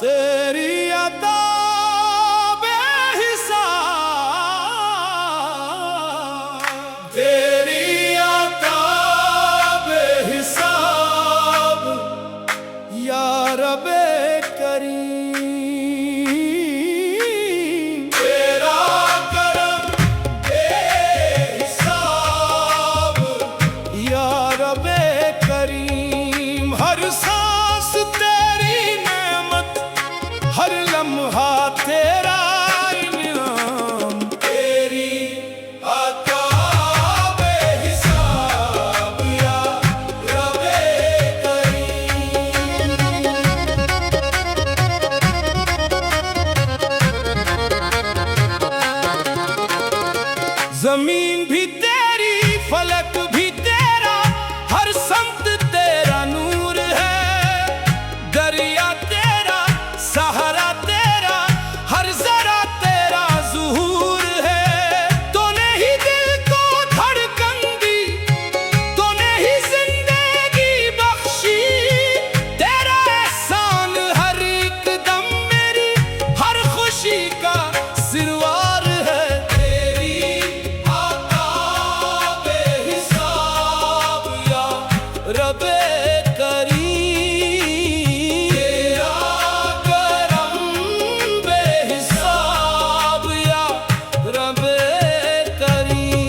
तेरी अता बेहिसाब, तेरी अता बेहिसाब या रब्बे करीम। तेरा करम बेहिसाब या रब्बे करीम। हर सांस तेरी नेमत, हर लम्हा तेरा इनाम। तेरी अता बेहिसाब या रब्बे करीम। जमीन भी तेरी, फलक भी तेरा, हर समत तेरा नूर है। दरिया तेरा, सहारा तेरा, हर जरा तेरा ज़ुहूर है। तूने ही दिल को धड़कन दी, तूने ही जिंदगी बख्शी। तेरा एहसान हर एक दम मेरी हर खुशी का सिरवार है। तेरी अता बेहिसाब या रब्बे करीम। तेरा करम बेहिसाब या रब्बे करीम।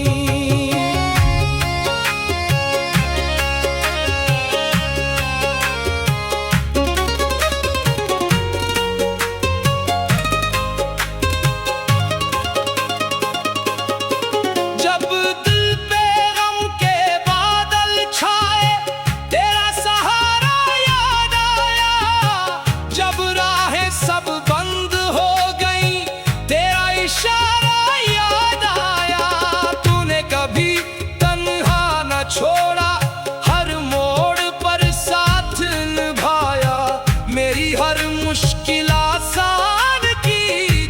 जब दिल पे गम के बादल छाए, तेरा सहारा याद आया। जब राहें सब बंद हो गई, तेरा इशारा याद आया। तूने कभी तन्हा न छोड़ा, हर मोड़ पर साथ निभाया। मेरी हर मुश्किल आसान की,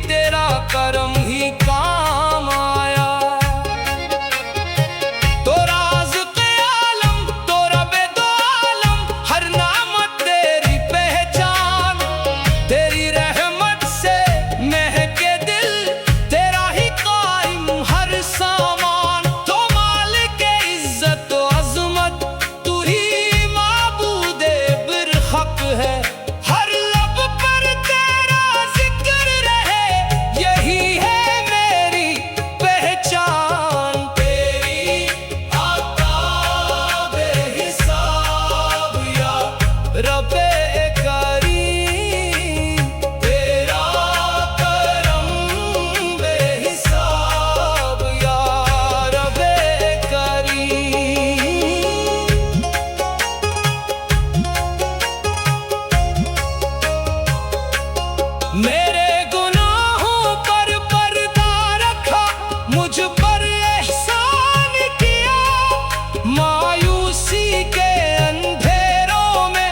तेरा करम ही काम आया। तो राज़-ए आलम, तो रब्बे दो आलम, हर नामत तेरी पहचान। तेरी रहमत से महके दिल, तेरा ही कायम हर सामान। तो मालिक इज्जत व अज़मत, तू ही माबूदे बिरहक है। हर लब पर तेरा जिक्र रहे, यही है मेरी पहचान। तेरी अता बेहिसाब या रब्बे करीम। तेरा करम बेहिसाब या रब्बे करीम। मेरे गुनाहों पर पर्दा रखा, मुझ पर एहसान किया। मायूसी के अंधेरों में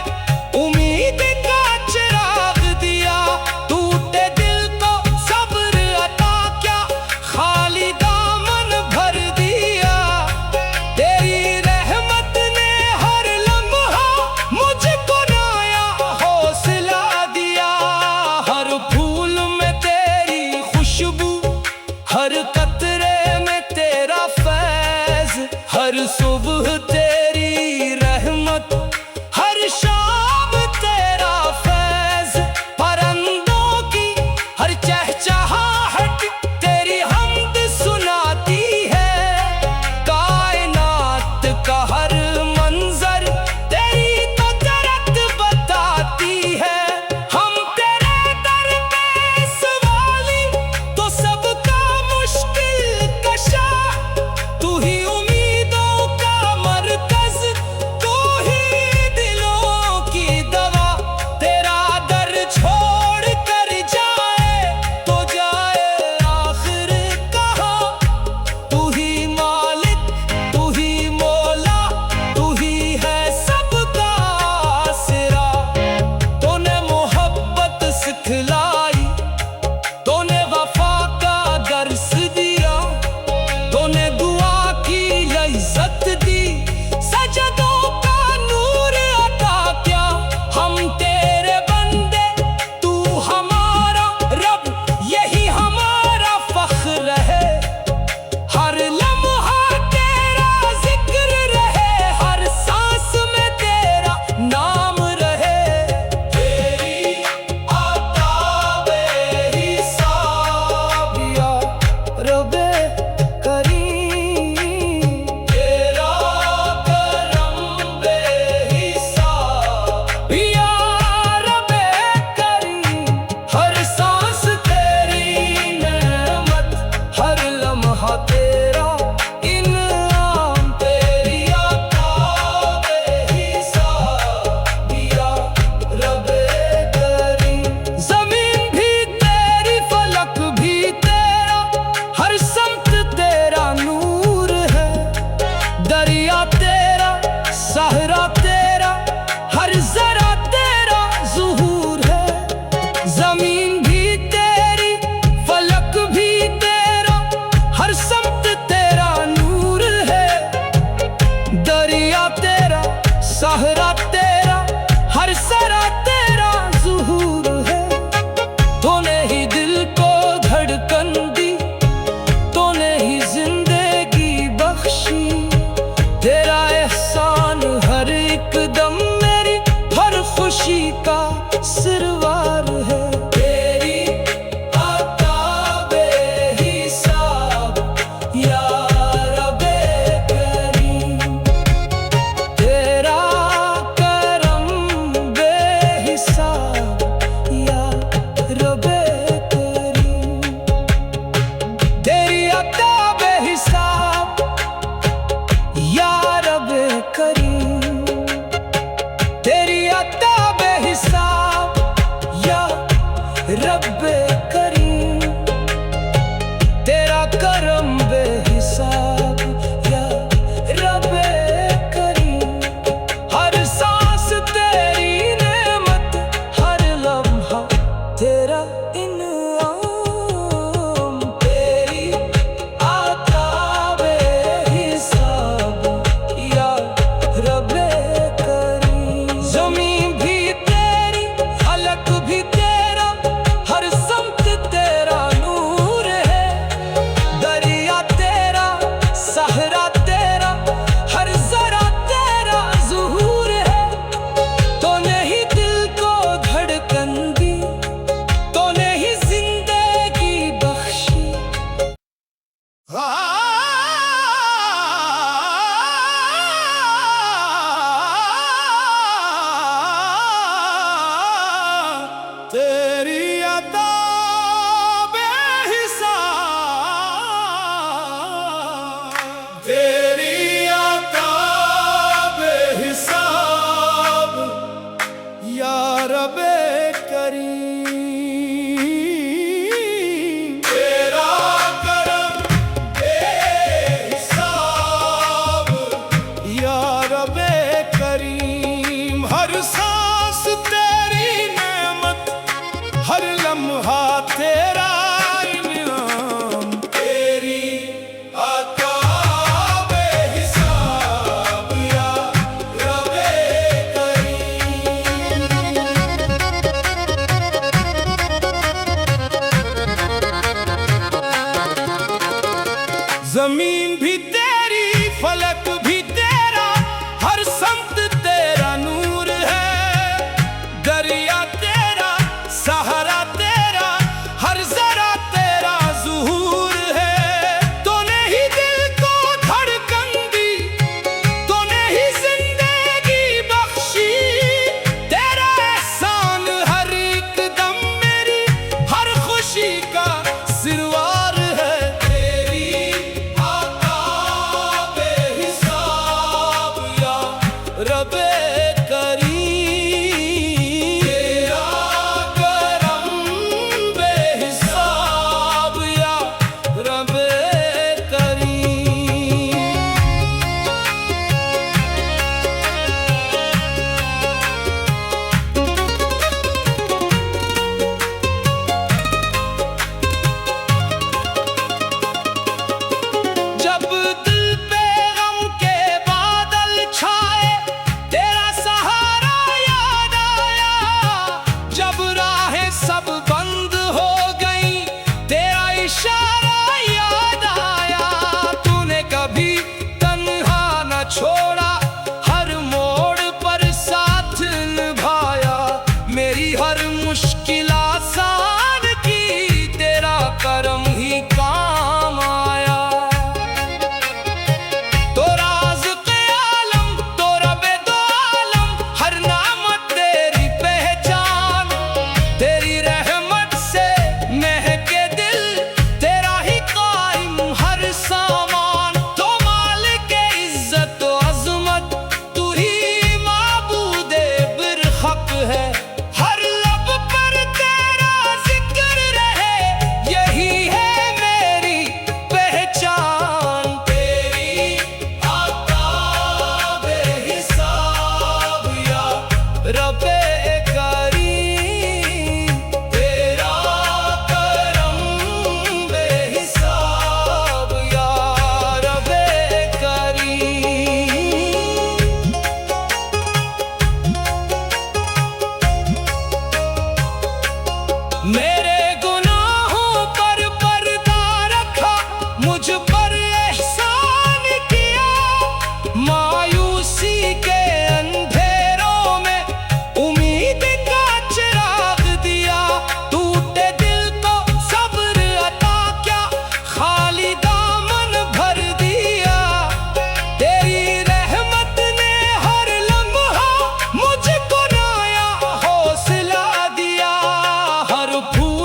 उम्मीद का चिराग दिया। टूटे दिल को सब्र अता क्या, खाली दामन भर दिया। तेरी रहमत ने हर लम्हा मुझको नया हौसला दिया। हर फूल रब्बे करीम, तेरा करम बेहिसाब या रब्बे करीम। हर सांस तेरी नेमत, हर लम्हा तेरा इनाम, तेरी आता बेहिसाब या रब्बे करीम। ज़मीन भी तेरी, फलक भी तेरा, हर समत तेरा नूर है। दरिया तेरा, सहरा तेरा, हर जरा तेरा ज़ुहूर है। तूने ही दिल को धड़कन दी, तूने ही जिंदगी बख्शी। तेरी अता बेहिसाब, तेरी अता बेहिसाब या रब्बे करीम। तेरा करम बेहिसाब या रब्बे करीम। हर सांस तेरी नेमत, हर लम्हा तेरा इनाम, तेरी अता बेहिसाब या रब्बे करीम। ज़मीन भी तेरी, फलक भी तेरा, हर समत तेरा नूर है। दरिया तेरा, सहारा तेरा, हर जरा तेरा ज़ुहूर है। तूने ही दिल को धड़कन दी, तूने ही जिंदगी बख्शी। तेरा एहसान हर एक दम मेरी, हर खुशी का सिरवार है। तेरी आता बेहिसाब या रब्बे करीम। तेरा करम बेहिसाब या रब्बे करीम। जब दिल पे गम के बादल छाए, तेरा सहारा याद आया। जब राहें सब बंद हो गई, तेरा इशारा याद आया। तूने कभी तन्हा न छोड़ा, हर मोड़ पर साथ निभाया। मेरी हर मुश्किल आसान की, तेरा करम ही काम आया। तो राज़-ए आलम, तो रब्बे दो आलम, हर नामत तेरी पहचान। तेरी रहमत से महके दिल, तेरा ही कायम हर सामान। तो मालिक इज्जत व अज़मत, तू ही माबूदे बिरहक है। हर लब पर तेरा जिक्र रहे, यही है मेरी पहचान। तेरी आता बेहिसाब या रब्बे करीम। तेरा करम बेहिसाब या रब्बे करीम। मेरे गुनाहों पर पर्दा रखा, मुझ पर एहसान किया। मायूसी के अंधेरों में उम्मीद का चिराग दिया। टूटे दिल को सब्र अता क्या, खाली दामन भर दिया। तेरी रहमत ने हर लम्हा मुझको नया हौसला दिया। हर फूल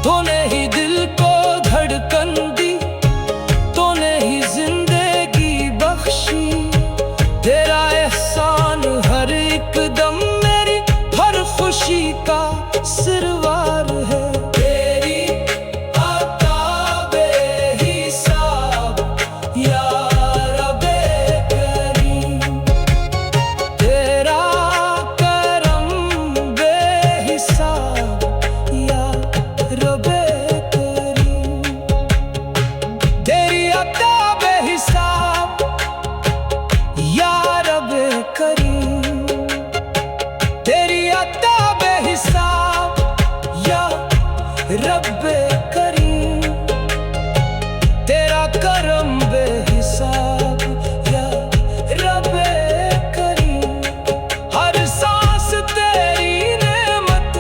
तूने ही दिल को धड़कन दी, तूने ही जिंदगी बख्शी। तेरा एहसान हर एक दम मेरी हर खुशी का सिरवार है। तेरी अता बेहिसाब या रब्बे करीम, तेरा करम बेहिसाब या रब्बे करीम। तेरी अता बेहिसाब या रब्बे करीम, तेरी अता बेहिसाब या रब्बे करीम, तेरा करम बेहिसाब या रब्बे करीम। हर सांस तेरी नेमत,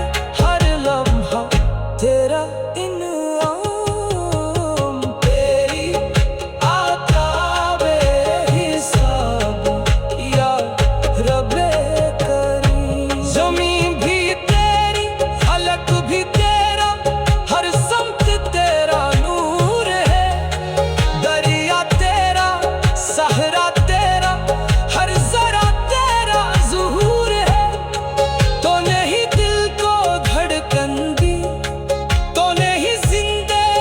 हर लम्हा तेरा इनाम। तेरी अता बेहिसाब या रब्बे करीम। ज़मीन भी तेरी, फलक भी तेरा, हर समत तेरा नूर है। दरिया तेरा, सहरा तेरा, हर जरा तेरा ज़ुहूर है। तूने ही दिल को धड़कन दी, तूने ही जिंदगी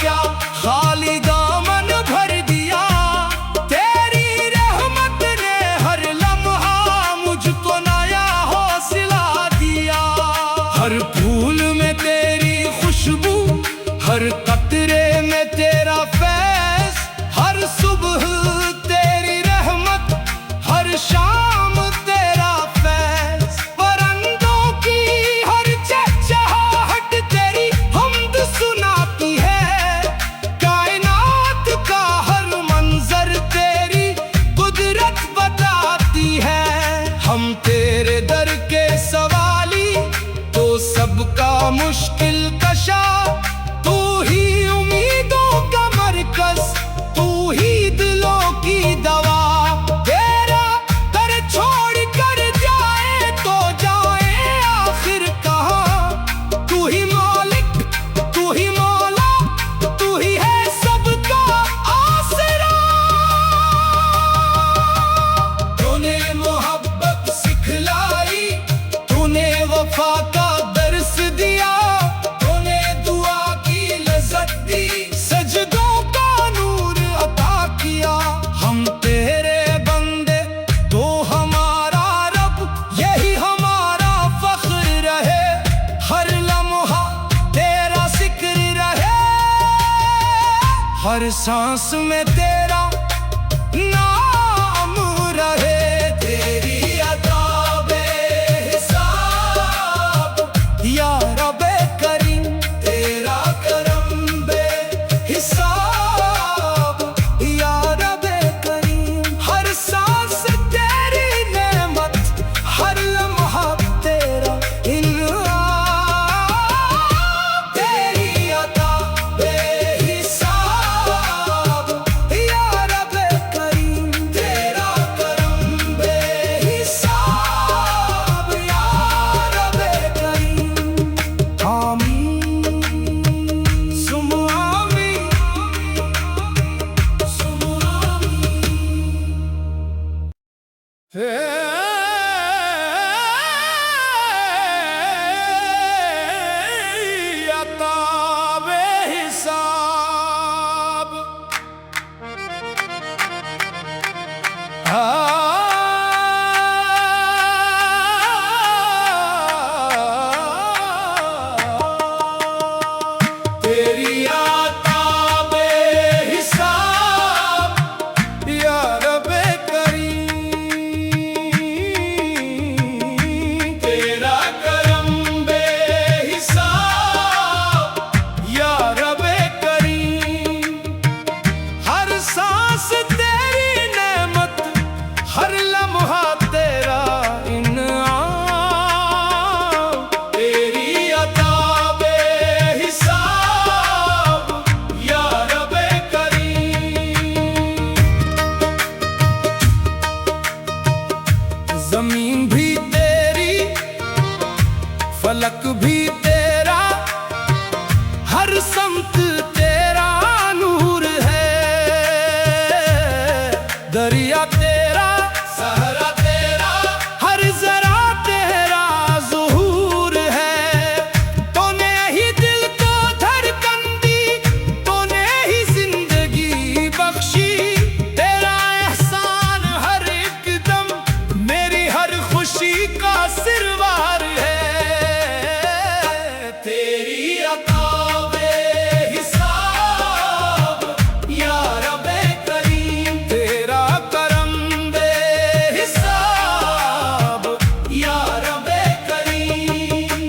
क्या खाली दामन भर दिया। तेरी रहमत ने हर लम्हा मुझको नया हौसला दिया। हर फूल में तेरी खुशबू, हर कतरे में तेरा फैज़, हर सुबह तेरी रहमत, हर शाम तेरा फैज़। परिंदों की हर चहचहाहट तेरी हमद सुनाती है। कायनात का हर मंजर तेरी कुदरत बताती है। हम तेरे दर के सवाली, तो सबका मुश्किल कशा। तू ही उम्मीदों का मरकज, तू ही दिलों की दवा। तेरा दर छोड़ कर जाए तो जाए आखिर कहाँ। तू ही मालिक, तू ही मौला, तू ही है सबका आसरा। तूने मोहब्बत सिखलाई, तूने वफा का दर्स दिया। तूने दुआ की लज़्ज़त दी, सजदों का नूर अता किया। हम तेरे बंदे, तो हमारा रब, यही हमारा फख्र रहे। हर लम्हा तेरा जिक्र रहे, हर सांस में तेरा नाम रहे। तेरी अता बेहिसाब या रब्बे करीम, तेरा करम बेहिसाब या रब्बे करीम। हर सांस तेरी नेमत, हर लम्हा तेरा इनाम। तेरी अता बेहिसाब या रब्बे करीम, तेरा करम बेहिसाब या रब्बे करीम। आमीन सुम आमीन, सुम आमीन। अता बेहिसाब, तेरी अता बेहिसाब या रब्बे करीम। तेरा करम बेहिसाब या रब्बे करीम। हर सांस तेरी नेमत, हर लम्हा तेरा इनाम। तेरी अता बेहिसाब या रब्बे करीम। ज़मीन भी तेरी, फलक भी तेरा, हर समत तेरा नूर है। दरिया तेरा, सहरा तेरा, हर जरा तेरा ज़ुहूर है। तूने ही दिल को धड़कन दी, तूने ही जिंदगी बख्शी। तेरा एहसान हर एक दम, मेरी हर खुशी का सिरवार है। तेरी अता बेहिसाब या रब्बे करीम, तेरा करम बेहिसाब या रब्बे करीम।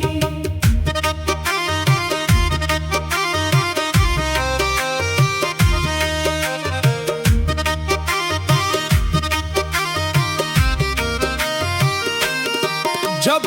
जब